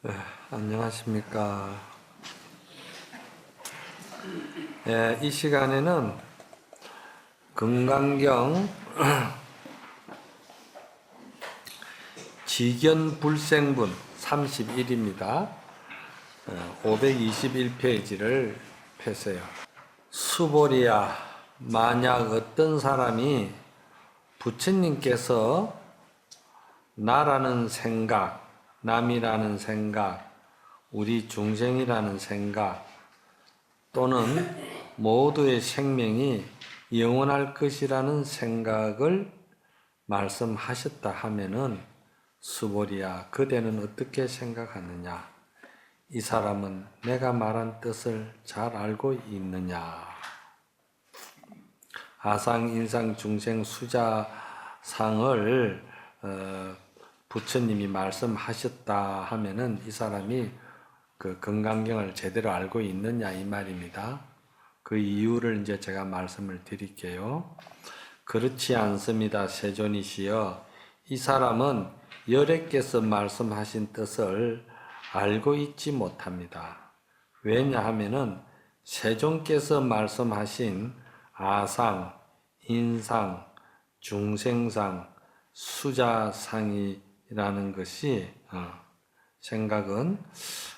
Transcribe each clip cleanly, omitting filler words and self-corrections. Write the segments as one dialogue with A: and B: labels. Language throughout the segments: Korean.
A: 네, 안녕하십니까. 이 시간에는 금강경 지견불생분 31입니다. 521페이지를 펴세요. 수보리야, 만약 어떤 사람이 부처님께서 나라는 생각, 남이라는 생각, 우리 중생이라는 생각, 또는 모두의 생명이 영원할 것이라는 생각을 말씀하셨다 하면은, 수보리야, 그대는 어떻게 생각하느냐? 이 사람은 내가 말한 뜻을 잘 알고 있느냐? 아상, 인상, 중생, 수자상을 부처님이 말씀하셨다 하면은 이 사람이 그 금강경을 제대로 알고 있느냐 이 말입니다. 그 이유를 이제 제가 말씀을 드릴게요. 그렇지 않습니다. 세존이시여, 이 사람은 열애께서 말씀하신 뜻을 알고 있지 못합니다. 왜냐하면은 세존께서 말씀하신 아상, 인상, 중생상, 수자상이라는 것이 생각은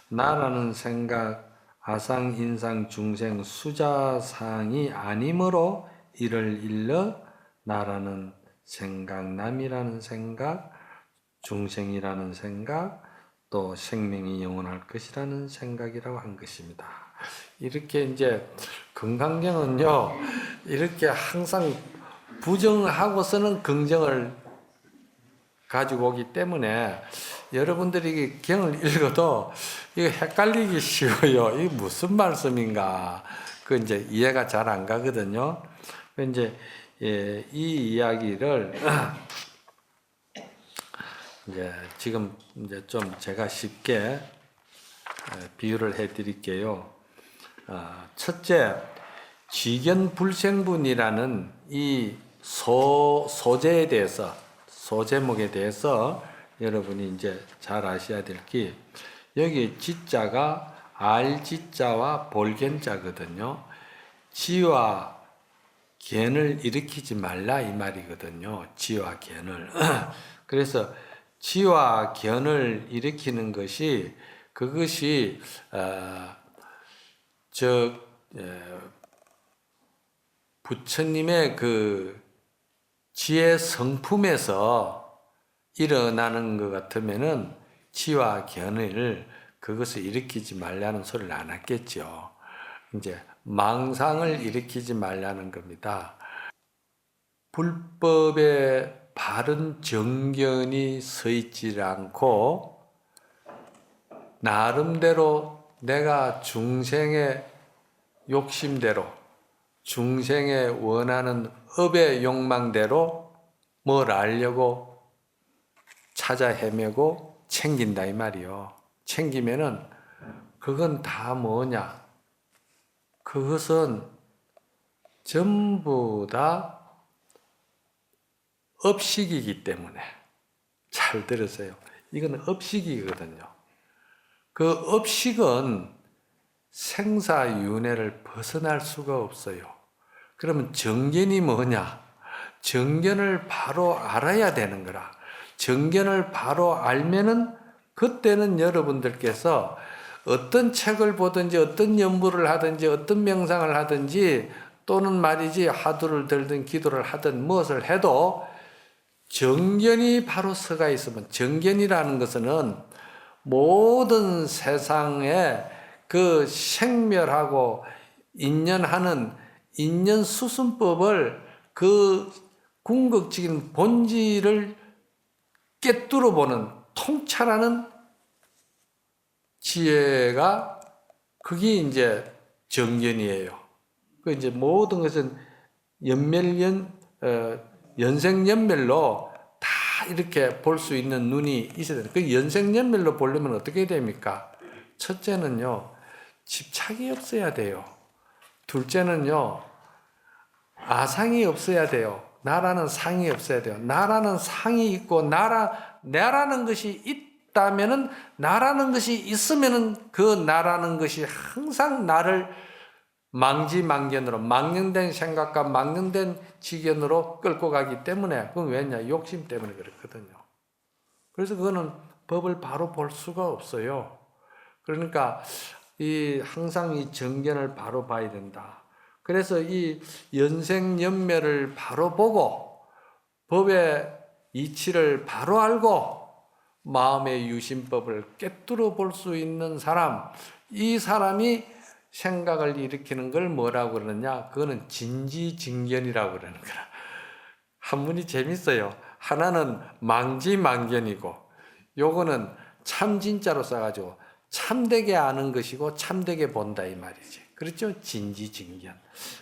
A: 나라는 생각, 아상, 인상, 중생, 수자상이 아니므로 이를 일러 나라는 생각, 남이라는 생각, 중생이라는 생각, 또 생명이 영원할 것이라는 생각이라고 한 것입니다. 이렇게 이제 금강경은요, 이렇게 항상 부정하고서는 긍정을 가지고 오기 때문에 여러분들이 경을 읽어도 이거 헷갈리기 쉬워요. 이게 무슨 말씀인가? 그 이제 이해가 잘 안 가거든요. 이제 이 이야기를 이제 지금 이제 좀 제가 쉽게 비유를 해드릴게요. 첫째, 지견불생분이라는 이 소제에 대해서, 소제목에 대해서 여러분이 이제 잘 아셔야 될 게, 여기 지자가 알지자와 볼견자거든요. 지와 견을 일으키지 말라 이 말이거든요. 지와 견을. 그래서 지와 견을 일으키는 것이, 그것이 부처님의 그 지혜 성품에서 일어나는 것 같으면은 지와 견을, 그것을 일으키지 말라는 소리를 안 했겠죠. 이제 망상을 일으키지 말라는 겁니다. 불법에 바른 정견이 서 있지 않고 나름대로 내가 중생의 욕심대로, 중생의 원하는 업의 욕망대로 뭘 알려고 찾아 헤매고 챙긴다 이 말이요. 챙기면은 그건 다 뭐냐? 그것은 전부 다 업식이기 때문에, 잘 들으세요. 이건 업식이거든요. 그 업식은 생사윤회를 벗어날 수가 없어요. 그러면 정견이 뭐냐? 정견을 바로 알아야 되는 거라. 정견을 바로 알면은 그때는 여러분들께서 어떤 책을 보든지 어떤 연구를 하든지 어떤 명상을 하든지 또는 말이지 화두를 들든 기도를 하든 무엇을 해도 정견이 바로 서가 있으면, 정견이라는 것은 모든 세상에 그 생멸하고 인연하는 인연수순법을, 그 궁극적인 본질을 꿰뚫어 보는, 통찰하는 지혜가, 그게 이제 정견이에요. 그 이제 모든 것은 연생연멸로 다 이렇게 볼 수 있는 눈이 있어야 돼요. 그 연생연멸로 보려면 어떻게 됩니까? 첫째는요, 집착이 없어야 돼요. 둘째는요, 아상이 없어야 돼요. 나라는 상이 없어야 돼요. 나라는 상이 있고 나라는 것이 있다면은 나라는 것이 있으면은 그 나라는 것이 항상 나를 망지망견으로 망령된 생각과 망령된 지견으로 끌고 가기 때문에 그건 왜냐? 욕심 때문에 그렇거든요. 그래서 그거는 법을 바로 볼 수가 없어요. 그러니까 항상 이 정견을 바로 봐야 된다. 그래서 이 연생연멸을 바로 보고 법의 이치를 바로 알고 마음의 유심법을 꿰뚫어 볼 수 있는 사람, 이 사람이 생각을 일으키는 걸 뭐라고 그러느냐? 그거는 진지직견이라고 그러는 거라. 한문이 재밌어요. 하나는 망지망견이고 요거는 참진짜로 써가지고 참되게 아는 것이고 참되게 본다 이 말이지. 그렇죠? 진지직견.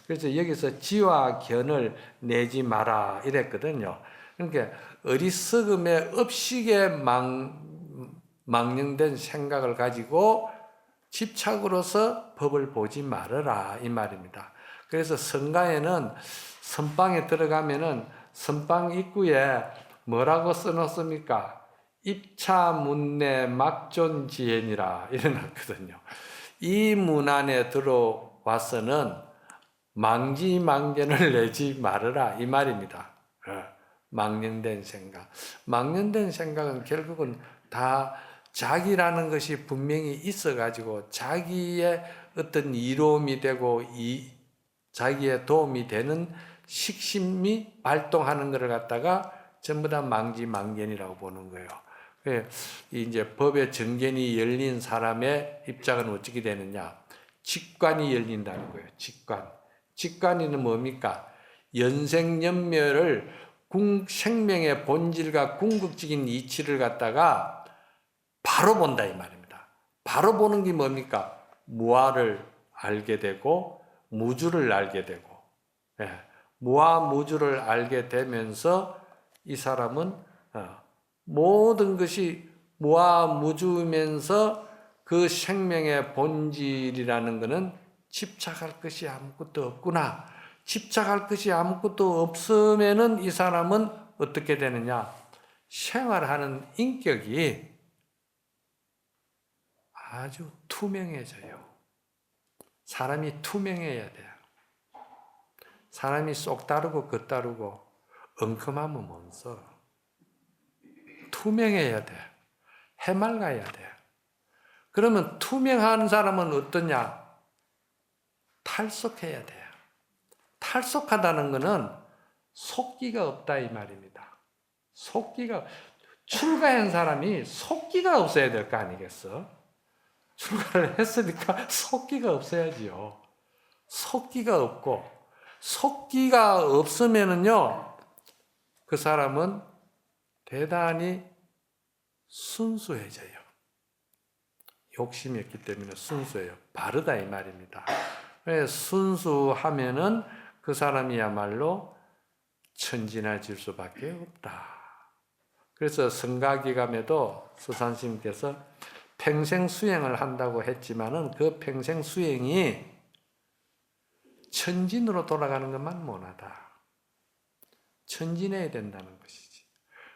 A: 그래서 여기서 지와 견을 내지 마라 이랬거든요. 그러니까 어리석음에 업식에 망령된 생각을 가지고 집착으로서 법을 보지 말아라 이 말입니다. 그래서 성가에는 선방에 들어가면은 선방 입구에 뭐라고 써놓습니까? 입차문내 막존지행이라 이래놨거든요. 이 문 안에 들어와서는 망지망견을 내지 말아라 이 말입니다. 망령된 생각. 망령된 생각은 결국은 다 자기라는 것이 분명히 있어가지고 자기의 어떤 이로움이 되고 자기의 도움이 되는 식심이 발동하는 것을 갖다가 전부 다 망지망견이라고 보는 거예요. 이제 법의 정견이 열린 사람의 입장은 어떻게 되느냐? 직관이 열린다는 거예요. 직관이는 뭡니까? 연생연멸을 생명의 본질과 궁극적인 이치를 갖다가 바로 본다 이 말입니다. 바로 보는 게 뭡니까? 무아를 알게 되고 무주를 알게 되고 무아 무주를 알게 되면서 이 사람은 모든 것이 무아 무주면서 그 생명의 본질이라는 것은 집착할 것이 아무것도 없구나. 집착할 것이 아무것도 없으면은 이 사람은 어떻게 되느냐? 생활하는 인격이 아주 투명해져요. 사람이 투명해야 돼요. 사람이 쏙 다르고 겉다르고 엉큼하면 못 써. 투명해야 돼. 해맑아야 돼. 그러면 투명한 사람은 어떠냐? 탈속해야 돼요. 탈속하다는 것은 속기가 없다 이 말입니다. 출가한 사람이 속기가 없어야 될 거 아니겠어? 출가를 했으니까 속기가 없어야지요. 속기가 없고 속기가 없으면은요 그 사람은 대단히 순수해져요. 욕심이 없기 때문에 순수해요. 바르다 이 말입니다. 순수하면은 그 사람이야말로 천진해질 수밖에 없다. 그래서 성가기감에도 서산스님께서 평생 수행을 한다고 했지만은 그 평생 수행이 천진으로 돌아가는 것만 못하다. 천진해야 된다는 것이지.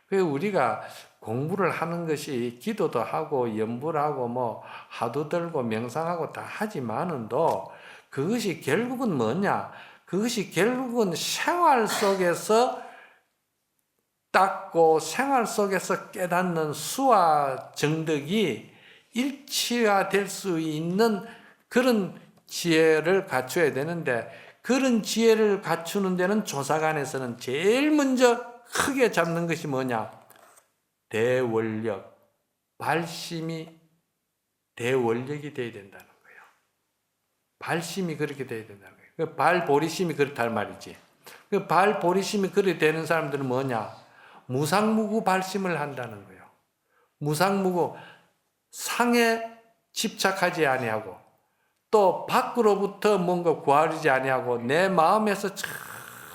A: 그래서 우리가 공부를 하는 것이 기도도 하고 연부를 하고 뭐 하도 들고 명상하고 다 하지만은도 그것이 결국은 뭐냐? 그것이 결국은 생활 속에서 닦고 생활 속에서 깨닫는 수와 정덕이 일치가 될 수 있는 그런 지혜를 갖춰야 되는데 그런 지혜를 갖추는 데는 조사관에서는 제일 먼저 크게 잡는 것이 뭐냐? 대원력, 발심이 대원력이 돼야 된다는 거예요. 발심이 그렇게 돼야 된다는 거예요. 발보리심이 그렇단 말이지. 발보리심이 그렇게 되는 사람들은 뭐냐? 무상무구 발심을 한다는 거예요. 무상무구, 상에 집착하지 아니하고 또 밖으로부터 뭔가 구하지 아니하고 내 마음에서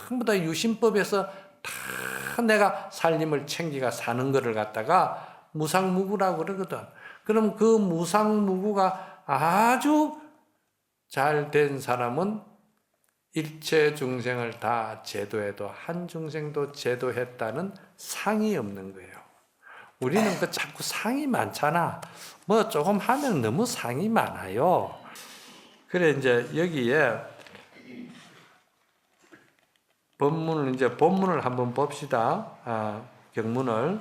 A: 전부 다 유심법에서 다 내가 살림을 챙기가 사는 것을 갖다가 무상무구라고 그러거든. 그럼 그 무상무구가 아주 잘 된 사람은 일체 중생을 다 제도해도 한 중생도 제도했다는 상이 없는 거예요. 우리는 그 자꾸 상이 많잖아. 뭐 조금 하면 너무 상이 많아요. 그래 이제 여기에 본문을 한번 봅시다. 경문을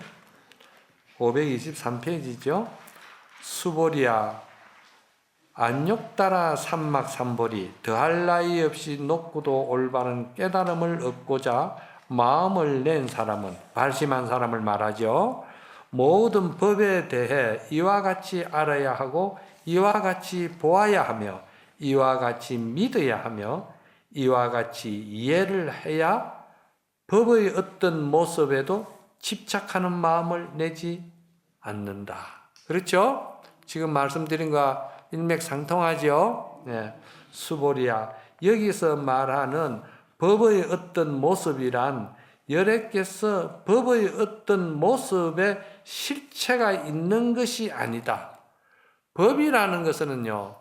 A: 523페이지죠. 수보리야 안욕따라 삼막삼보리 더할 나위 없이 높고도 올바른 깨달음을 얻고자 마음을 낸 사람은 발심한 사람을 말하죠. 모든 법에 대해 이와 같이 알아야 하고 이와 같이 보아야 하며 이와 같이 믿어야 하며 이와 같이 이해를 해야 법의 어떤 모습에도 집착하는 마음을 내지 않는다. 그렇죠? 지금 말씀드린 거 일맥상통하죠? 네. 수보리야 여기서 말하는 법의 어떤 모습이란 여러께서 법의 어떤 모습에 실체가 있는 것이 아니다. 법이라는 것은요,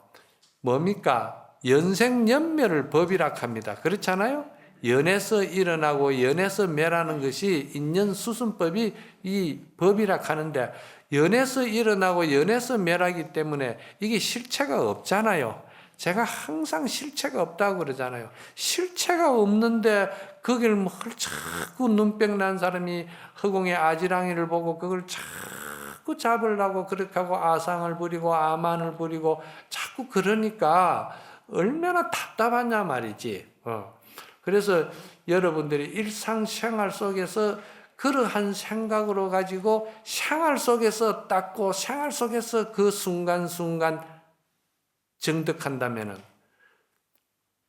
A: 뭡니까? 연생연멸을 법이라 합니다. 그렇잖아요? 연에서 일어나고 연에서 멸하는 것이 인연수순법이 이 법이라 하는데, 연에서 일어나고 연에서 멸하기 때문에 이게 실체가 없잖아요. 제가 항상 실체가 없다고 그러잖아요. 실체가 없는데 거길 뭐 자꾸 눈병 난 사람이 허공의 아지랑이를 보고 그걸 자꾸 잡으려고 그렇게 하고 아상을 부리고 아만을 부리고 자꾸 그러니까 얼마나 답답하냐 말이지. 그래서 여러분들이 일상생활 속에서 그러한 생각으로 가지고 생활 속에서 닦고 생활 속에서 그 순간순간 정득한다면은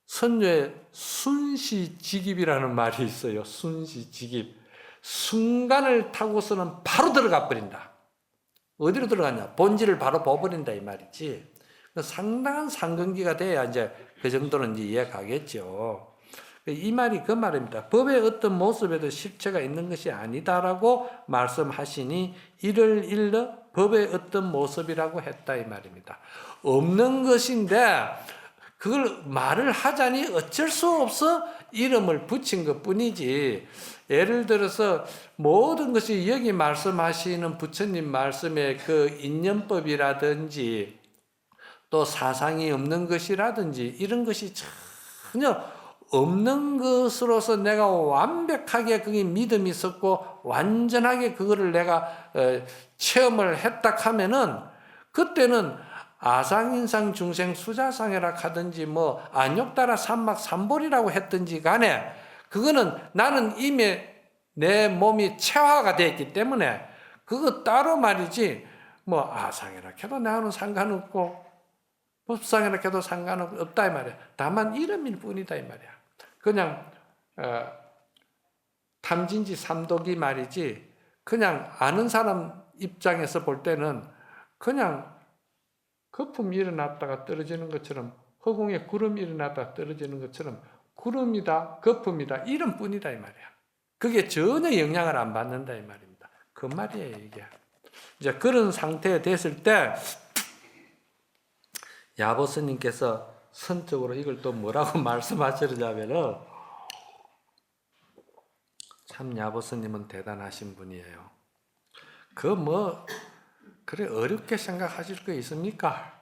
A: 선조의 순시직입이라는 말이 있어요. 순시직입. 순간을 타고서는 바로 들어가 버린다. 어디로 들어가냐? 본질을 바로 봐버린다 이 말이지. 상당한 상근기가 돼야 이제 그 정도는 이제 이해가겠죠. 이 말이 그 말입니다. 법의 어떤 모습에도 실체가 있는 것이 아니다라고 말씀하시니 이를 일러 법의 어떤 모습이라고 했다 이 말입니다. 없는 것인데 그걸 말을 하자니 어쩔 수 없어 이름을 붙인 것뿐이지. 예를 들어서 모든 것이 여기 말씀하시는 부처님 말씀의 그 인연법이라든지 또 사상이 없는 것이라든지 이런 것이 전혀 없는 것으로서 내가 완벽하게 그게 믿음이 있었고 완전하게 그거를 내가 체험을 했다 하면은 그때는 아상인상 중생 수자상이라 하든지 뭐 안욕따라 삼막삼볼이라고 했든지 간에 그거는 나는 이미 내 몸이 체화가 되어 있기 때문에 그거 따로 말이지 뭐 아상이라 해도 나는 상관없고 법상이라 해도 상관없다 이 말이야. 다만 이름일 뿐이다 이 말이야. 그냥 탐진지 삼독이 말이지 그냥 아는 사람 입장에서 볼 때는 그냥 거품이 일어났다가 떨어지는 것처럼 허공에 구름이 일어났다가 떨어지는 것처럼 구름이다 거품이다 이런 뿐이다 이 말이야. 그게 전혀 영향을 안 받는다 이 말입니다. 그 말이에요 이게. 이제 그런 상태에 됐을 때 야보스님께서 선적으로 이걸 또 뭐라고 말씀하시느냐면은 참 야보스님은 대단하신 분이에요. 그래 어렵게 생각하실 거 있습니까?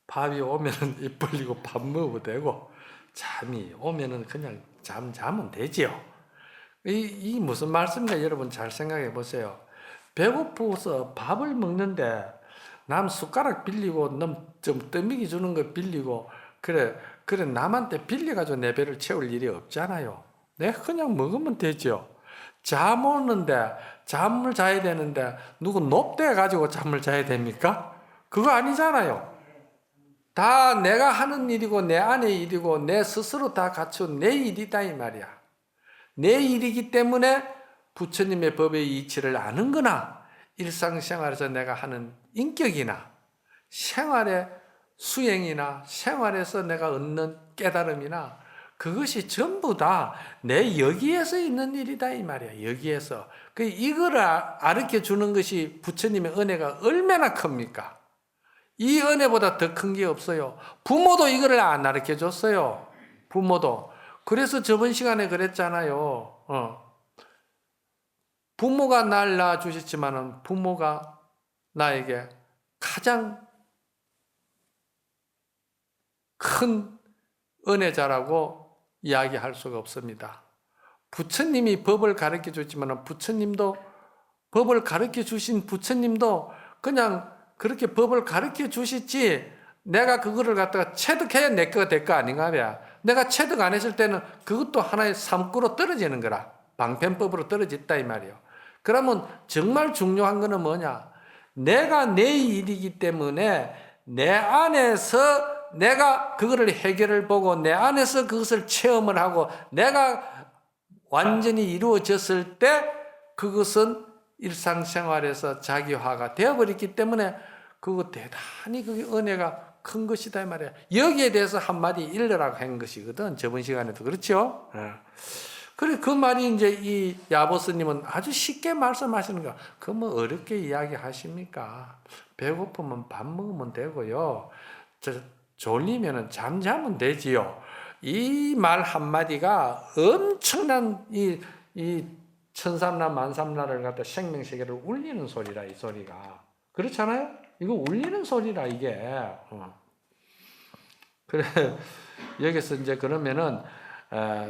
A: 밥이 오면은 입 벌리고 밥 먹어도 되고 잠이 오면은 그냥 자면 되지요. 이 무슨 말씀인가 여러분 잘 생각해 보세요. 배고프서 밥을 먹는데 남 숟가락 빌리고 좀 떠먹이 주는 거 빌리고 그래 남한테 빌려가지고 내 배를 채울 일이 없잖아요. 내가 그냥 먹으면 되죠. 잠 오는데 잠을 자야 되는데 누구 높대 가지고 잠을 자야 됩니까? 그거 아니잖아요. 다 내가 하는 일이고 내 안의 일이고 내 스스로 다 갖춘 내 일이다 이 말이야. 내 일이기 때문에 부처님의 법의 이치를 아는 거나 일상생활에서 내가 하는 인격이나 생활의 수행이나 생활에서 내가 얻는 깨달음이나 그것이 전부 다 내 여기에서 있는 일이다 이 말이야. 여기에서. 이걸 가르쳐 주는 것이 부처님의 은혜가 얼마나 큽니까? 이 은혜보다 더 큰 게 없어요. 부모도 이거를 안 가르쳐 줬어요. 부모도. 그래서 저번 시간에 그랬잖아요. 부모가 날 낳아주셨지만은 부모가 나에게 가장 큰 은혜자라고 이야기할 수가 없습니다. 부처님이 법을 가르쳐 줬지만 부처님도 법을 가르쳐 주신 부처님도 그냥 그렇게 법을 가르쳐 주셨지 내가 그거를 갖다가 체득해야 내 거가 될 거 아닌가 봐. 내가 체득 안 했을 때는 그것도 하나의 삶구로 떨어지는 거라. 방편법으로 떨어졌다 이 말이에요. 그러면 정말 중요한 거는 뭐냐? 내가 내 일이기 때문에 내 안에서 내가 그거를 해결을 보고 내 안에서 그것을 체험을 하고 내가 완전히 이루어졌을 때 그것은 일상생활에서 자기화가 되어버렸기 때문에 그거 대단히 그게 은혜가 큰 것이다 이 말이야. 여기에 대해서 한마디 일러라고 한 것이거든. 저번 시간에도 그렇죠. 그래 그 말이 이제 이 야보스님은 아주 쉽게 말씀하시는 거야. 그 뭐 어렵게 이야기하십니까? 배고프면 밥 먹으면 되고요. 졸리면 잠자면 되지요. 이 말 한마디가 엄청난 이 천삼라 만삼라를 갖다 생명세계를 울리는 소리라 이 소리가. 그렇잖아요? 이거 울리는 소리라 이게. 그래 여기서 이제 그러면은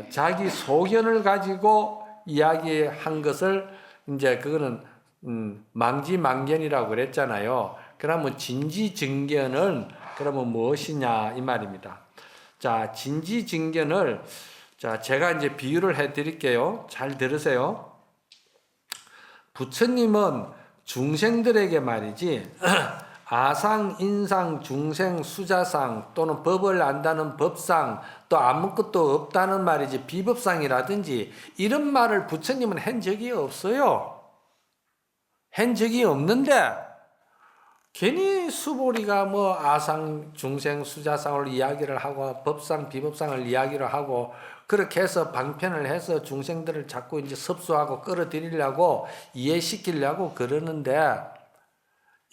A: 자기 소견을 가지고 이야기한 것을 이제 그거는 망지망견이라고 그랬잖아요. 그러면 진지증견은 그러면 무엇이냐 이 말입니다. 자, 진지증견을 자 제가 이제 비유를 해드릴게요. 잘 들으세요. 부처님은 중생들에게 말이지 아상, 인상, 중생, 수자상 또는 법을 안다는 법상 또 아무것도 없다는 말이지 비법상이라든지 이런 말을 부처님은 한 적이 없어요. 한 적이 없는데 괜히 수보리가 뭐 아상, 중생, 수자상을 이야기를 하고 법상, 비법상을 이야기를 하고 그렇게 해서 방편을 해서 중생들을 자꾸 이제 섭수하고 끌어들이려고 이해시키려고 그러는데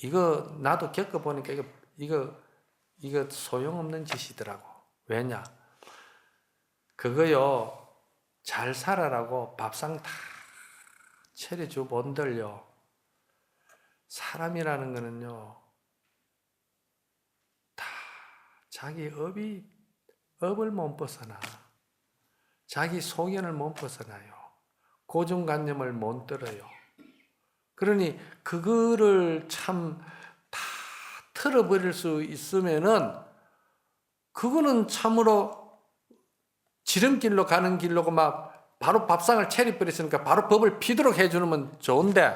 A: 이거 나도 겪어보니까 이거 소용없는 짓이더라고. 왜냐? 그거요 잘 살아라고 밥상 다 차려줘 본들요. 사람이라는 거는요 다 자기 업을 못 벗어나. 자기 소견을 못 벗어나요. 고정관념을 못 들어요. 그러니 그거를 참 다 틀어버릴 수 있으면은 그거는 참으로 지름길로 가는 길로고 막 바로 밥상을 차려버렸으니까 바로 법을 피도록 해주면 좋은데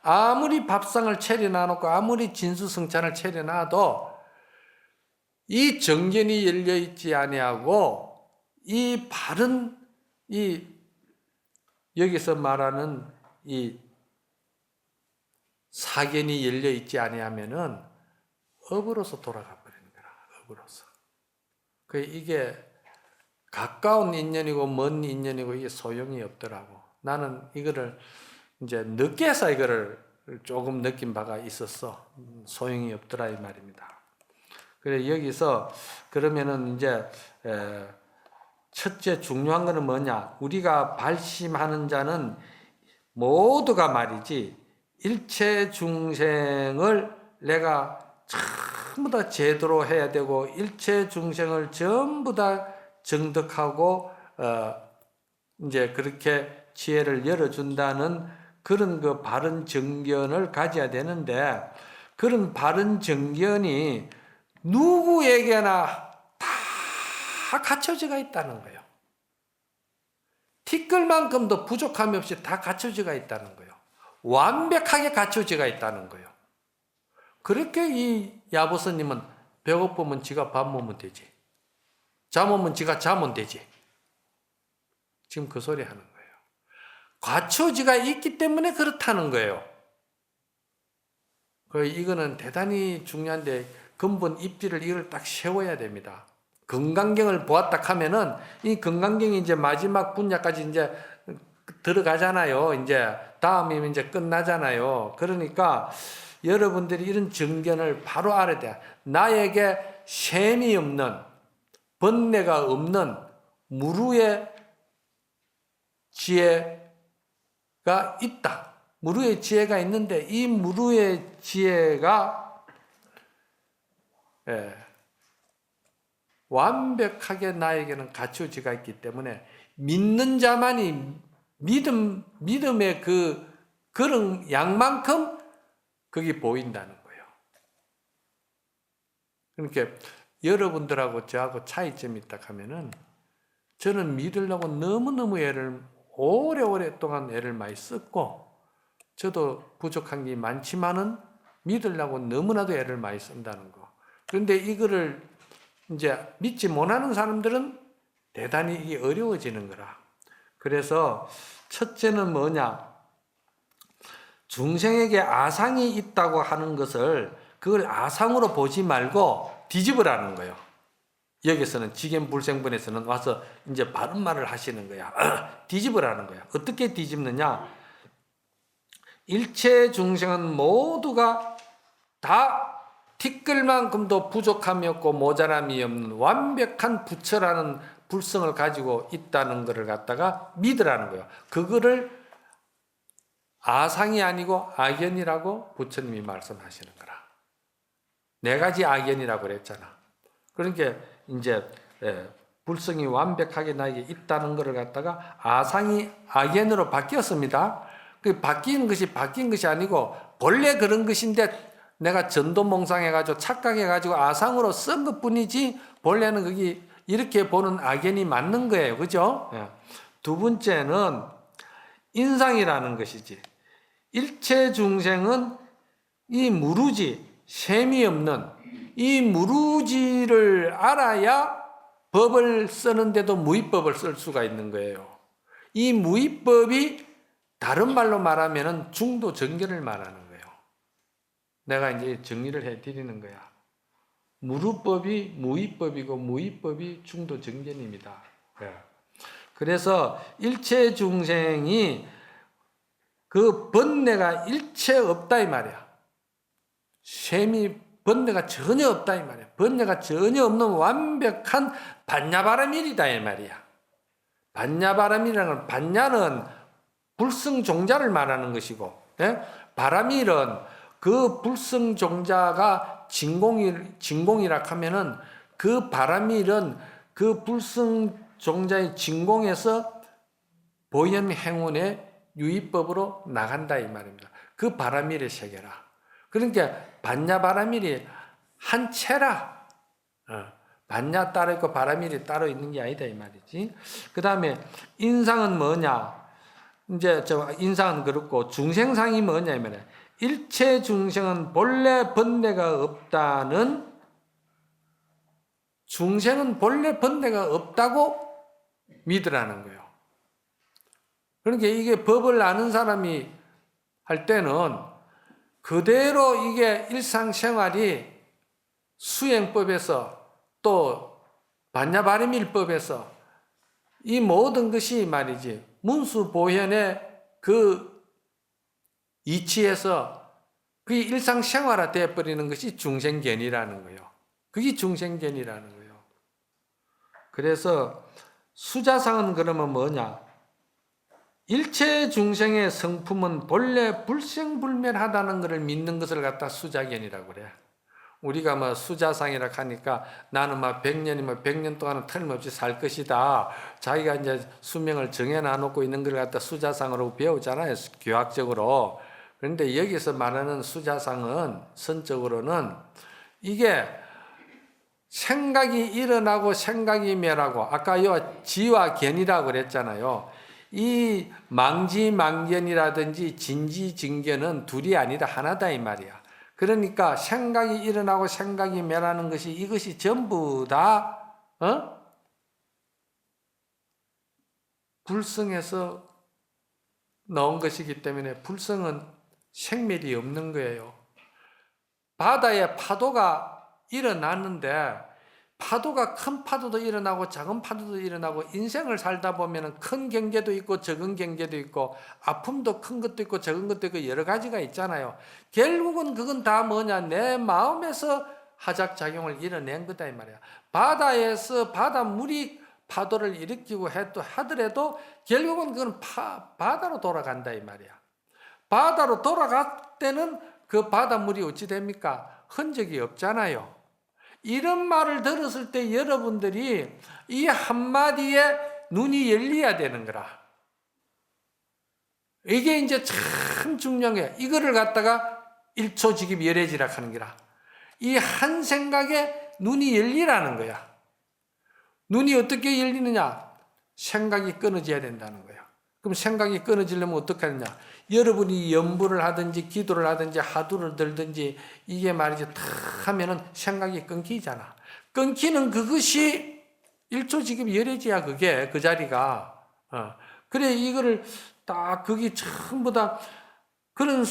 A: 아무리 밥상을 차려놔놓고 아무리 진수성찬을 차려놔도 이 정견이 열려있지 아니하고 이 바른 이 여기서 말하는 이 사견이 열려있지 아니하면은 업으로서 돌아가 버리는 거라. 업으로서. 이게 가까운 인연이고 먼 인연이고 이게 소용이 없더라고. 나는 이거를 이제 늦게서 이거를 조금 느낀 바가 있었어. 소용이 없더라 이 말입니다. 그래 여기서 그러면은 이제 첫째 중요한 거는 뭐냐? 우리가 발심하는 자는 모두가 말이지 일체 중생을 내가 전부 다 제도로 해야 되고 일체 중생을 전부 다 정덕하고 이제 그렇게 지혜를 열어준다는 그런 그 바른 정견을 가져야 되는데 그런 바른 정견이 누구에게나 다 갖춰져가 있다는 거예요. 티끌만큼도 부족함이 없이 다 갖춰져가 있다는 거예요. 완벽하게 갖춰져가 있다는 거예요. 그렇게 이 야보스님은 배고프면 지가 밥 먹으면 되지. 잠오면 지가 자면 되지. 지금 그 소리 하는 거예요. 갖춰지가 있기 때문에 그렇다는 거예요. 이거는 대단히 중요한데 근본 입지를 이걸 딱 세워야 됩니다. 건강경을 보았다 하면은 이 건강경이 이제 마지막 분야까지 이제 들어가잖아요. 이제 다음이면 이제 끝나잖아요. 그러니까 여러분들이 이런 정견을 바로 알아야 돼. 나에게 셈이 없는 번뇌가 없는 무루의 지혜가 있다. 무루의 지혜가 있는데 이 무루의 지혜가 완벽하게 나에게는 갖추어지가 있기 때문에 믿는 자만이 믿음의 그런 양만큼 그게 보인다는 거예요. 그러니까 여러분들하고 저하고 차이점이 있다 하면은 저는 믿으려고 너무너무 오래동안 애를 많이 썼고 저도 부족한 게 많지만은 믿으려고 너무나도 애를 많이 쓴다는 거. 그런데 이거를 이제 믿지 못하는 사람들은 대단히 이게 어려워지는 거라. 그래서 첫째는 뭐냐? 중생에게 아상이 있다고 하는 것을 그걸 아상으로 보지 말고 뒤집으라는 거예요. 여기서는 지견불생본에서는 와서 이제 바른 말을 하시는 거야. 뒤집으라는 거야. 어떻게 뒤집느냐? 일체 중생은 모두가 다 티끌만큼도 부족함이 없고 모자람이 없는 완벽한 부처라는 불성을 가지고 있다는 것을 갖다가 믿으라는 거예요. 그거를 아상이 아니고 악연이라고 부처님이 말씀하시는 거라. 네 가지 악연이라고 그랬잖아. 그러니까 이제 불성이 완벽하게 나에게 있다는 것을 갖다가 아상이 악연으로 바뀌었습니다. 그 바뀐 것이 아니고 본래 그런 것인데 내가 전도몽상해가지고 착각해가지고 아상으로 쓴 것뿐이지 본래는 그게 이렇게 보는 악연이 맞는 거예요. 그죠? 두 번째는 인상이라는 것이지. 일체 중생은 이 무루지, 셈이 없는 이 무루지를 알아야 법을 쓰는데도 무위법을 쓸 수가 있는 거예요. 이 무위법이 다른 말로 말하면 중도 정견을 말하는 거예요. 내가 이제 정리를 해드리는 거야. 무루법이 무위법이고 무위법이 중도 정견입니다. 그래서 일체 중생이 그 번뇌가 일체 없다 이 말이야. 셈이 번뇌가 전혀 없다 이 말이야. 번뇌가 전혀 없는 완벽한 반야바라밀이다 이 말이야. 반야바라밀이라는 건 반야는 불성종자를 말하는 것이고 바라밀은 그 불성종자가 진공이라 하면은 그 바라밀은 그 불성종자의 진공에서 보현행운의 유의법으로 나간다 이 말입니다. 그 바라밀의 세계라. 그러니까 반야바라밀이 한 채라. 반야 따로 있고 바라밀이 따로 있는 게 아니다 이 말이지. 그 다음에 인상은 뭐냐? 이제 인상은 그렇고 중생상이 뭐냐 이면은 일체 중생은 본래 번뇌가 없다는 중생은 본래 번뇌가 없다고 믿으라는 거예요. 그러니까 이게 법을 아는 사람이 할 때는 그대로 이게 일상생활이 수행법에서 또 반야바리밀법에서 이 모든 것이 말이지 문수보현의 그 이치에서 그게 일상생활화 되어버리는 것이 중생견이라는 거예요. 그게 중생견이라는 거예요. 그래서 수자상은 그러면 뭐냐? 일체 중생의 성품은 본래 불생불멸하다는 것을 믿는 것을 갖다 수자견이라고 그래. 우리가 뭐 수자상이라 하니까 나는 막 100년이면 100년 동안은 틀림없이 살 것이다. 자기가 이제 수명을 정해놔놓고 있는 걸 갖다 수자상으로 배우잖아요. 교학적으로. 그런데 여기서 말하는 수자상은 선적으로는 이게 생각이 일어나고 생각이 멸하고 아까 요 지와 견이라고 그랬잖아요. 이 망지망견이라든지 진지증견은 둘이 아니다 하나다 이 말이야. 그러니까 생각이 일어나고 생각이 멸하는 것이 이것이 전부 다 불성에서 나온 것이기 때문에 불성은 생멸이 없는 거예요. 바다에 파도가 일어났는데 파도가 큰 파도도 일어나고 작은 파도도 일어나고 인생을 살다 보면 큰 경계도 있고 적은 경계도 있고 아픔도 큰 것도 있고 적은 것도 있고 여러 가지가 있잖아요. 결국은 그건 다 뭐냐? 내 마음에서 하작작용을 일어낸 거다 이 말이야. 바다에서 바닷물이 파도를 일으키고 하더라도 결국은 그건 바다로 돌아간다 이 말이야. 바다로 돌아갈 때는 그 바닷물이 어찌 됩니까? 흔적이 없잖아요. 이런 말을 들었을 때 여러분들이 이 한마디에 눈이 열려야 되는 거라. 이게 이제 참 중요한 거야. 이거를 갖다가 일초직입열애지라 하는 거라. 이 한 생각에 눈이 열리라는 거야. 눈이 어떻게 열리느냐? 생각이 끊어져야 된다는 거야. 그럼 생각이 끊어지려면 어떻게 하느냐? 여러분이 염불을 하든지 기도를 하든지 하두를 들든지 이게 말이지 다 하면은 생각이 끊기잖아. 끊기는 그것이 일초직입열애지야. 그게 그 자리가. 그래 이거를 딱 거기 전부 다 그런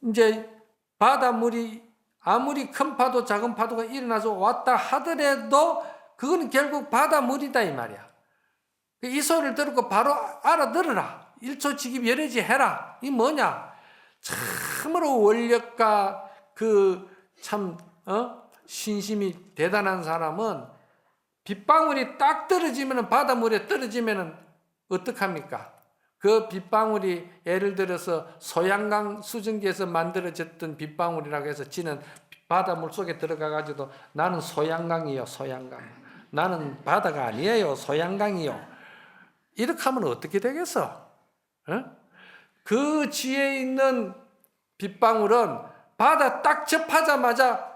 A: 이제 바닷물이 아무리 큰 파도 작은 파도가 일어나서 왔다 하더라도 그거는 결국 바닷물이다 이 말이야. 이 소리를 듣고 바로 알아들어라. 일초직입열애지 해라. 이 뭐냐? 참으로 원력과 그 참 신심이 대단한 사람은 빗방울이 딱 떨어지면 바닷물에 떨어지면 어떡합니까? 그 빗방울이 예를 들어서 소양강 수증기에서 만들어졌던 빗방울이라고 해서 지는 바닷물 속에 들어가가지고 나는 소양강이요, 소양강. 나는 바다가 아니에요, 소양강이요. 이렇게 하면 어떻게 되겠어? 그 지에 있는 빗방울은 바다 딱 접하자마자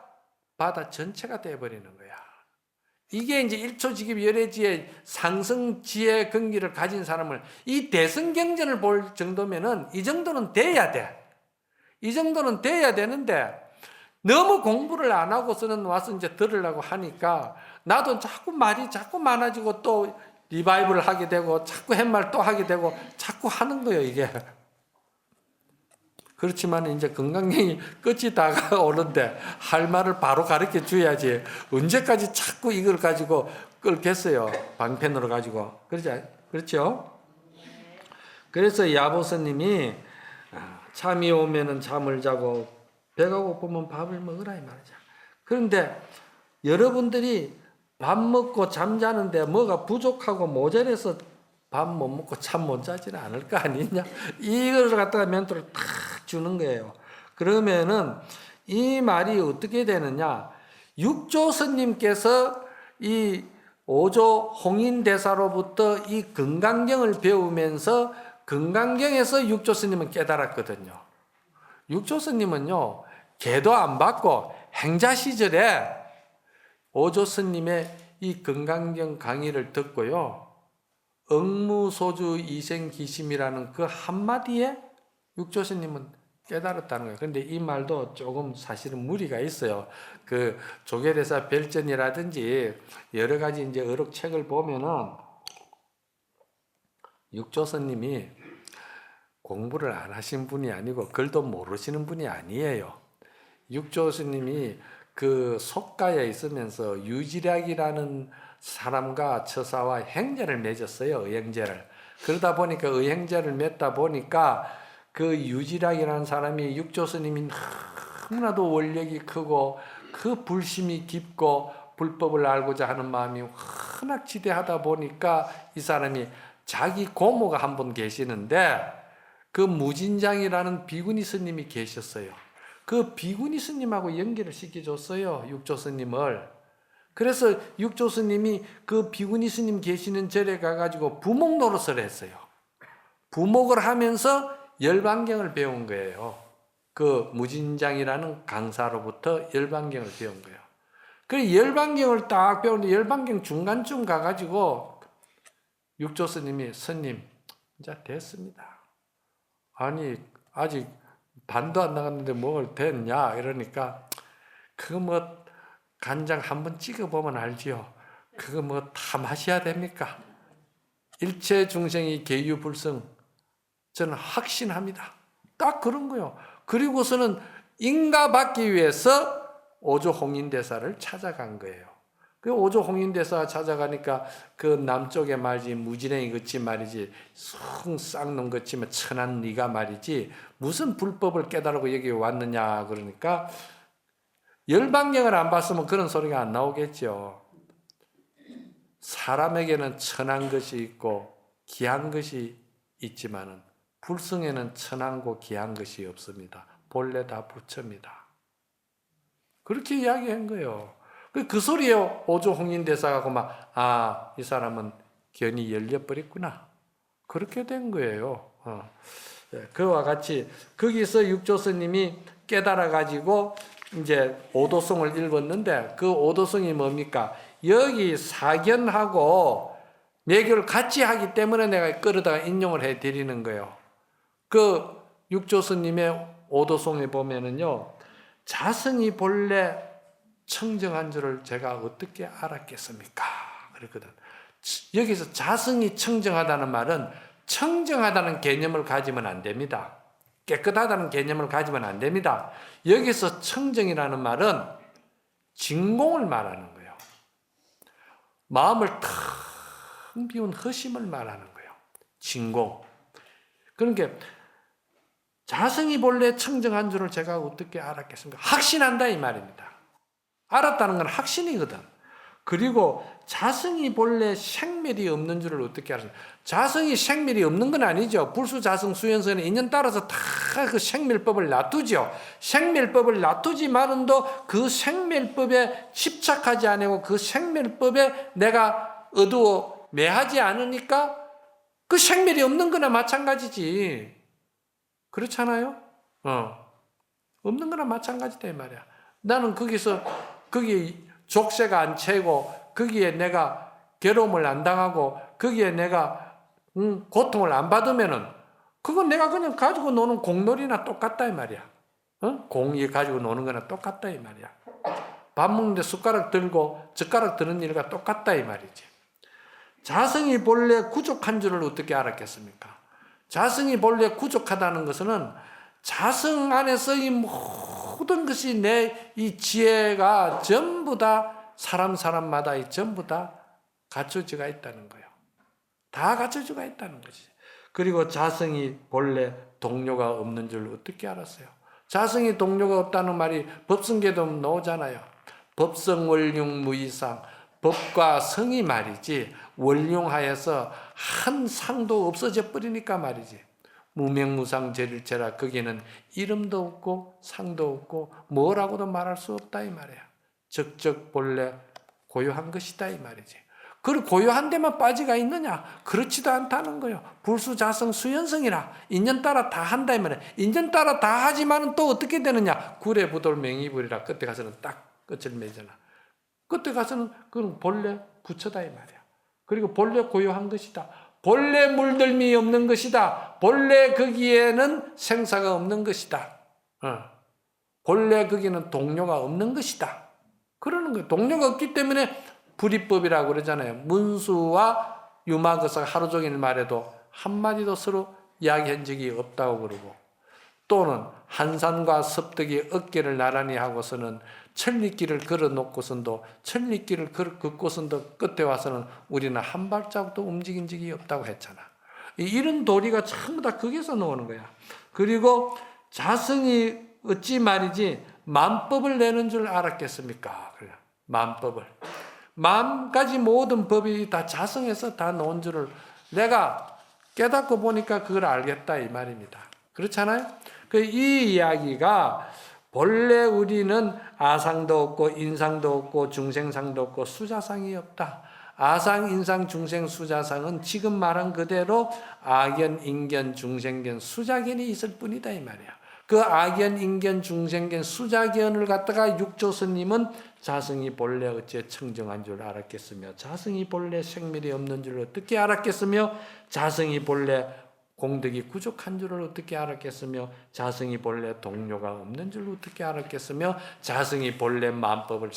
A: 바다 전체가 되어버리는 거야. 이게 이제 일초직입열애지의 상승지혜 근기를 가진 사람을 이 대승경전을 볼 정도면은 이 정도는 돼야 돼. 이 정도는 돼야 되는데 너무 공부를 안 하고서는 와서 이제 들으려고 하니까 나도 자꾸 말이 자꾸 많아지고 또 리바이벌을 하게 되고 자꾸 햇말 또 하게 되고 자꾸 하는 거예요, 이게. 그렇지만 이제 건강경이 끝이 다가오는데 할 말을 바로 가르쳐 줘야지. 언제까지 자꾸 이걸 가지고 끌겠어요. 방편으로 가지고. 그렇죠? 그래서 야보스님이 잠이 오면은 잠을 자고 배가 고프면 밥을 먹으라 이 말이죠. 그런데 여러분들이 밥 먹고 잠자는데 뭐가 부족하고 모자라서 밥 못 먹고 잠 못 자지는 않을 거 아니냐? 이걸 갖다가 멘트를 탁 주는 거예요. 그러면은 이 말이 어떻게 되느냐? 육조 스님께서 이 오조 홍인대사로부터 이 금강경을 배우면서 금강경에서 육조 스님은 깨달았거든요. 육조 스님은요, 계도 안 받고 행자 시절에 오조 스님의 이 금강경 강의를 듣고요, 억무소주 이생기심이라는 그 한마디에 육조 스님은 깨달았다는 거예요. 그런데 이 말도 조금 사실은 무리가 있어요. 그 조계대사 별전이라든지 여러 가지 이제 어록책을 보면은 육조 스님이 공부를 안 하신 분이 아니고 글도 모르시는 분이 아니에요. 육조 스님이 그 속가에 있으면서 유지략이라는 사람과 처사와 행제를 맺었어요. 의행제를. 그러다 보니까 의행제를 맺다 보니까 그 유지략이라는 사람이 육조 스님이 너무나도 원력이 크고 그 불심이 깊고 불법을 알고자 하는 마음이 흔악지대하다 보니까 이 사람이 자기 고모가 한 분 계시는데 그 무진장이라는 비구니 스님이 계셨어요. 그 비구니 스님하고 연결을 시켜줬어요. 육조 스님을. 그래서 육조 스님이 그 비구니 스님 계시는 절에 가가지고 부목 노릇을 했어요. 부목을 하면서 열반경을 배운 거예요. 그 무진장이라는 강사로부터 열반경을 배운 거예요. 그 열반경을 딱 배우는데 열반경 중간쯤 가가지고 육조 스님이 스님 이제 됐습니다. 아니 아직 반도 안 나갔는데 뭘 됐냐 이러니까 그거 뭐 간장 한번 찍어보면 알지요. 그거 뭐 다 마셔야 됩니까? 일체 중생이 계유불성 저는 확신합니다. 딱 그런 거요. 그리고서는 인가받기 위해서 오조 홍인대사를 찾아간 거예요. 그 오조 홍인대사 찾아가니까 그 남쪽에 말이지 무지랭이 같이 말이지 쌍놈 같이 천한 네가 말이지 무슨 불법을 깨달고 여기 왔느냐 그러니까 열반경을 안 봤으면 그런 소리가 안 나오겠죠. 사람에게는 천한 것이 있고 귀한 것이 있지만은 불성에는 천한고 귀한 것이 없습니다. 본래 다 부처입니다. 그렇게 이야기한 거예요. 그 소리에 오조홍인 대사가 막 이 사람은 견이 열려버렸구나. 그렇게 된 거예요. 그와 같이 거기서 육조스님이 깨달아 가지고 이제 오도성을 읽었는데 그 오도성이 뭡니까? 여기 사견하고 매교를 같이 하기 때문에 내가 끌어다가 인용을 해 드리는 거예요. 그 육조스님의 오도성에 보면은요, 자성이 본래 청정한 줄을 제가 어떻게 알았겠습니까? 그랬거든. 여기서 자성이 청정하다는 말은 청정하다는 개념을 가지면 안 됩니다. 깨끗하다는 개념을 가지면 안 됩니다. 여기서 청정이라는 말은 진공을 말하는 거예요. 마음을 텅 비운 허심을 말하는 거예요. 진공. 그러니까 자성이 본래 청정한 줄을 제가 어떻게 알았겠습니까? 확신한다 이 말입니다. 알았다는 건 확신이거든. 그리고 자성이 본래 생멸이 없는 줄을 어떻게 알았어요? 자성이 생멸이 없는 건 아니죠. 불수자성 수연성은 인연 따라서 다 그 생멸법을 놔두죠. 생멸법을 놔두지만은도 그 생멸법에 집착하지 않고 그 생멸법에 내가 어두워 매하지 않으니까 그 생멸이 없는 거나 마찬가지지. 그렇잖아요? 없는 거나 마찬가지다 이 말이야. 나는 거기 족쇄가 안 채고 거기에 내가 괴로움을 안 당하고 거기에 내가 고통을 안 받으면은 그건 내가 그냥 가지고 노는 공놀이나 똑같다 이 말이야. 공이 가지고 노는 거나 똑같다 이 말이야. 밥 먹는데 숟가락 들고 젓가락 드는 일과 똑같다 이 말이지. 자성이 본래 구족한 줄을 어떻게 알았겠습니까? 자성이 본래 구족하다는 것은 자성 안에서 이 모든 것이 내 이 지혜가 전부 다 사람마다 전부 다 갖춰져가 있다는 거예요. 다 갖춰져가 있다는 거지. 그리고 자성이 본래 동료가 없는 줄 어떻게 알았어요? 자성이 동료가 없다는 말이 법성계도 나오잖아요. 법성원룡 무이상, 법과 성이 말이지 원룡하여서 한 상도 없어져 버리니까 말이지. 무명무상 제일체라 거기에는 이름도 없고 상도 없고 뭐라고도 말할 수 없다 이 말이야. 적적 본래 고요한 것이다 이 말이지. 그 고요한 데만 빠지가 있느냐? 그렇지도 않다는 거예요. 불수자성 수연성이라 인연 따라 다 한다 이 말이야. 인연 따라 다 하지만은 또 어떻게 되느냐? 구례부돌 맹이불이라 끝에 가서는 딱 끝을 맺잖아. 끝에 가서는 그건 본래 부처다 이 말이야. 그리고 본래 고요한 것이다. 본래 물들미 없는 것이다. 본래 거기에는 생사가 없는 것이다. 본래 거기에는 동료가 없는 것이다. 그러는 거예요. 동료가 없기 때문에 불이법이라고 그러잖아요. 문수와 유마거사가 하루 종일 말해도 한마디도 서로 이야기한 적이 없다고 그러고, 또는 한산과 섭덕이 어깨를 나란히 하고서는 천리길을 걸어놓고선도 천리길을 걷고선도 끝에 와서는 우리는 한 발자국도 움직인 적이 없다고 했잖아. 이런 도리가 전부 다 거기서 나오는 거야. 그리고 자성이 어찌 말이지 만법을 내는 줄 알았겠습니까? 그래. 만법을. 마음까지 모든 법이 다 자성에서 다 나온 줄을 내가 깨닫고 보니까 그걸 알겠다 이 말입니다. 그렇잖아요? 이 이야기가 본래 우리는 아상도 없고 인상도 없고 중생상도 없고 수자상이 없다. 아상, 인상, 중생, 수자상은 지금 말한 그대로 아견, 인견, 중생견, 수자견이 있을 뿐이다 이 말이야. 그 아견, 인견, 중생견, 수자견을 갖다가 육조스님은 자성이 본래 어째 청정한 줄 알았겠으며, 자성이 본래 생멸이 없는 줄 어떻게 알았겠으며, 자성이 본래 공덕이 부족한 줄을 어떻게 알았겠으며, 자성이 본래 동료가 없는 줄 어떻게 알았겠으며, 자성이 본래 만법을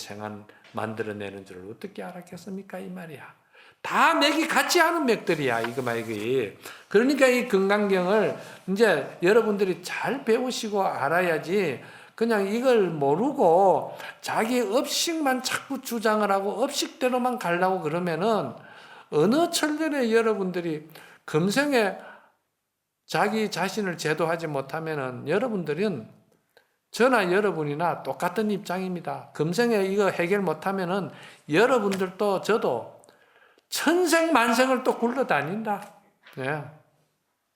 A: 만들어내는 줄을 어떻게 알았겠습니까? 이 말이야. 다 맥이 같이 하는 맥들이야, 이거 말이. 그러니까 이 금강경을 이제 여러분들이 잘 배우시고 알아야지, 그냥 이걸 모르고 자기 업식만 자꾸 주장을 하고 업식대로만 가려고 그러면은 어느 천년에 여러분들이 금생에 자기 자신을 제도하지 못하면은 여러분들은 저나 여러분이나 똑같은 입장입니다. 금생에 이거 해결 못하면은 여러분들도 저도 천생 만생을 또 굴러다닌다. 네.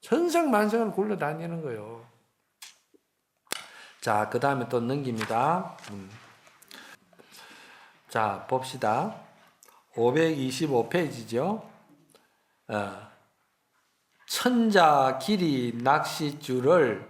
A: 천생만생을 굴러다니는 거예요. 자, 그 다음에 또 넘깁니다. 자, 봅시다. 525페이지죠. 천자 길이 낚싯줄을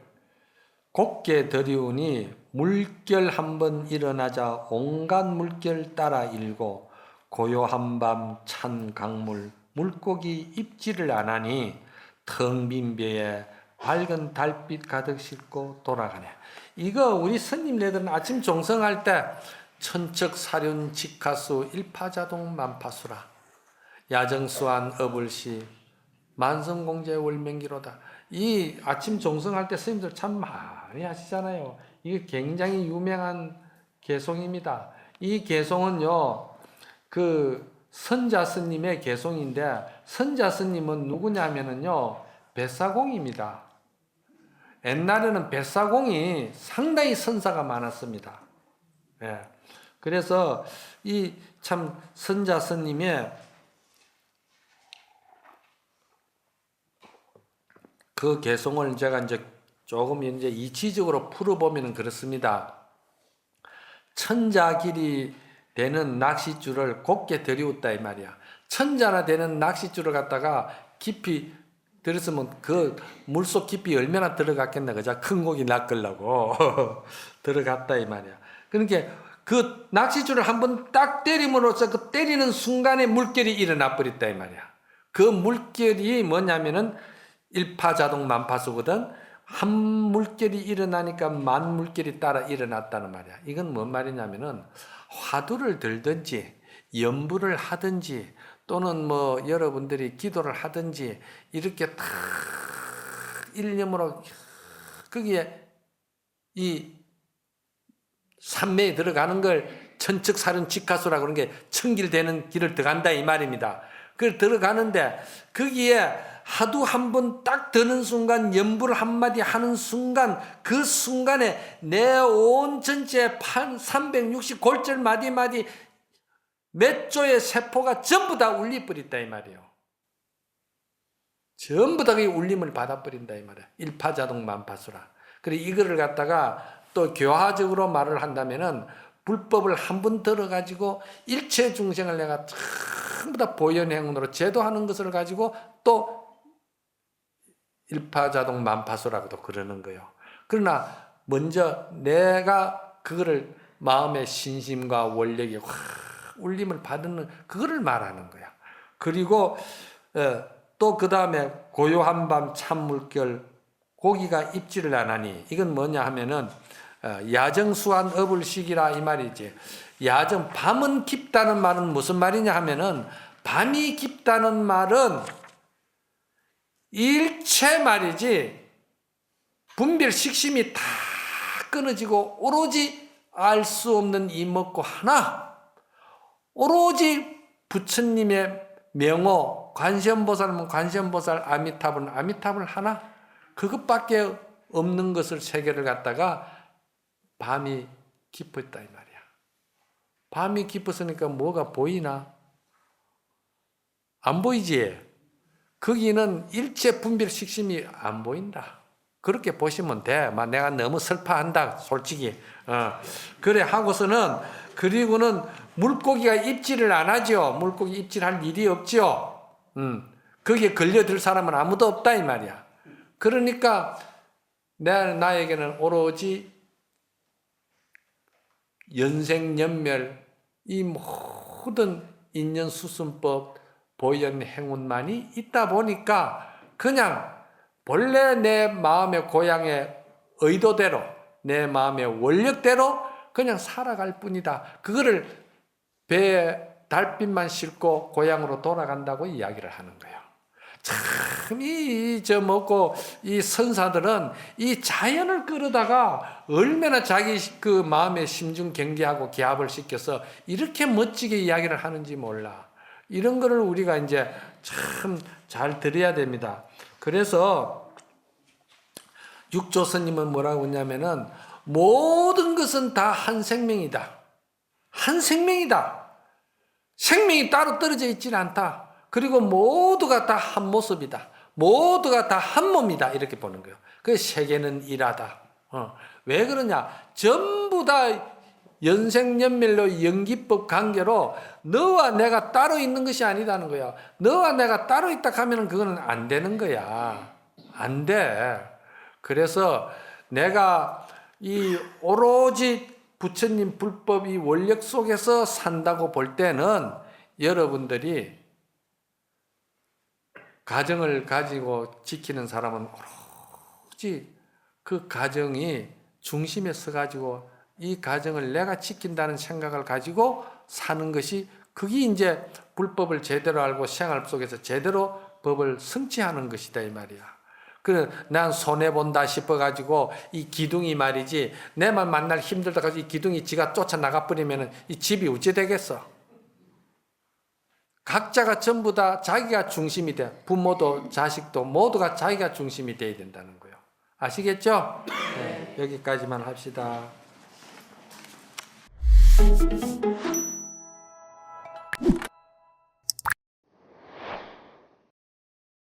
A: 곱게 들이우니 물결 한번 일어나자 온갖 물결 따라 일고 고요한 밤 찬 강물 물고기 입질을 안 하니 텅 빈 배에 밝은 달빛 가득 싣고 돌아가네. 이거 우리 스님네들은 아침 종성할 때 천척 사륜 직하수 일파자동 만파수라 야정수한 어불시 만성공제 월명기로다. 이 아침 종성할 때 스님들 참 많이 하시잖아요. 이게 굉장히 유명한 개송입니다. 이 개송은요, 그 선자 스님의 개송인데, 선자 스님은 누구냐면은요, 뱃사공입니다. 옛날에는 뱃사공이 상당히 선사가 많았습니다. 예. 그래서 이 참 선자 스님의 그 개송을 제가 이제 조금 이제 이치적으로 풀어보면 그렇습니다. 천자 길이 되는 낚싯줄을 곱게 들이웠다 이 말이야. 천자나 되는 낚싯줄을 갖다가 깊이 들었으면 그 물속 깊이 얼마나 들어갔겠나, 그죠? 큰 고기 낚으려고 들어갔다 이 말이야. 그러니까 그 낚싯줄을 한번 딱 때림으로써 그 때리는 순간에 물결이 일어나 버렸다 이 말이야. 그 물결이 뭐냐면은 일파자동 만파수거든. 한 물결이 일어나니까 만 물결이 따라 일어났다는 말이야. 이건 뭔 말이냐면은 화두를 들든지 연부를 하든지 또는 뭐 여러분들이 기도를 하든지 이렇게 탁 일념으로 거기에 이 산매에 들어가는 걸 천척사륜 직하수라고 그런 게 천길되는 길을 들어간다 이 말입니다. 그걸 들어가는데 거기에 하도 한 번 딱 드는 순간 연불 한마디 하는 순간 그 순간에 내 온 전체 360 골절 마디마디 몇 조의 세포가 전부 다 울려버린다 이 말이에요. 전부 다 그 울림을 받아버린다 이 말이야. 일파자동 만파수라. 그래 이거를 갖다가 또 교화적으로 말을 한다면은 불법을 한 번 들어가지고 일체 중생을 내가 전부 다 보현행으로 제도하는 것을 가지고 또 일파자동 만파수라고도 그러는 거예요. 그러나 먼저 내가 그거를 마음의 신심과 원력이 확 울림을 받는 그거를 말하는 거야. 그리고 또 그 다음에 고요한 밤 찬물결 고기가 입질을 안 하니 이건 뭐냐 하면은 야정수한 어불식이라 이 말이지. 야정 밤은 깊다는 말은 무슨 말이냐 하면은 밤이 깊다는 말은 일체 말이지 분별 식심이 다 끊어지고 오로지 알 수 없는 이먹고 하나 오로지 부처님의 명호 관세음보살은 관세음보살 아미타불은 아미타불 하나 그것밖에 없는 것을 세계를 갖다가 밤이 깊었다 이 말이야. 밤이 깊었으니까 뭐가 보이나? 안 보이지? 거기는 일체 분별 식심이 안 보인다. 그렇게 보시면 돼. 내가 너무 슬퍼한다, 솔직히. 그래 하고서는 그리고는 물고기가 입질을 안 하죠. 물고기 입질할 일이 없죠. 거기에 걸려들 사람은 아무도 없다 이 말이야. 그러니까 나에게는 오로지 연생연멸 이 모든 인연수순법 보현 행운만이 있다 보니까 그냥 본래 내 마음의 고향의 의도대로 내 마음의 원력대로 그냥 살아갈 뿐이다. 그거를 배에 달빛만 싣고 고향으로 돌아간다고 이야기를 하는 거예요. 참, 이 선사들은 이 자연을 끌어다가 얼마나 자기 그 마음의 심중 경계하고 기합을 시켜서 이렇게 멋지게 이야기를 하는지 몰라. 이런 거를 우리가 이제 참 잘 들어야 됩니다. 그래서 육조 스님은 뭐라고 했냐면은 모든 것은 다 한 생명이다. 한 생명이다. 생명이 따로 떨어져 있지는 않다. 그리고 모두가 다 한 모습이다. 모두가 다 한 몸이다 이렇게 보는 거예요. 그 세계는 일하다. 왜 그러냐? 전부 다 연생연멸로 연기법 관계로 너와 내가 따로 있는 것이 아니다는 거야. 너와 내가 따로 있다 하면 그거는 안 되는 거야. 안 돼. 그래서 내가 이 오로지 부처님 불법이 원력 속에서 산다고 볼 때는 여러분들이 가정을 가지고 지키는 사람은 오로지 그 가정이 중심에 서가지고 이 가정을 내가 지킨다는 생각을 가지고 사는 것이 그게 이제 불법을 제대로 알고 생활 속에서 제대로 법을 성취하는 것이다 이 말이야. 그래 난 손해본다 싶어가지고 이 기둥이 말이지 내만 만날 힘들다 가지고 이 기둥이 지가 쫓아나가 버리면 이 집이 어찌 되겠어. 각자가 전부 다 자기가 중심이 돼. 부모도 자식도 모두가 자기가 중심이 돼야 된다는 거예요. 아시겠죠? 네, 여기까지만 합시다.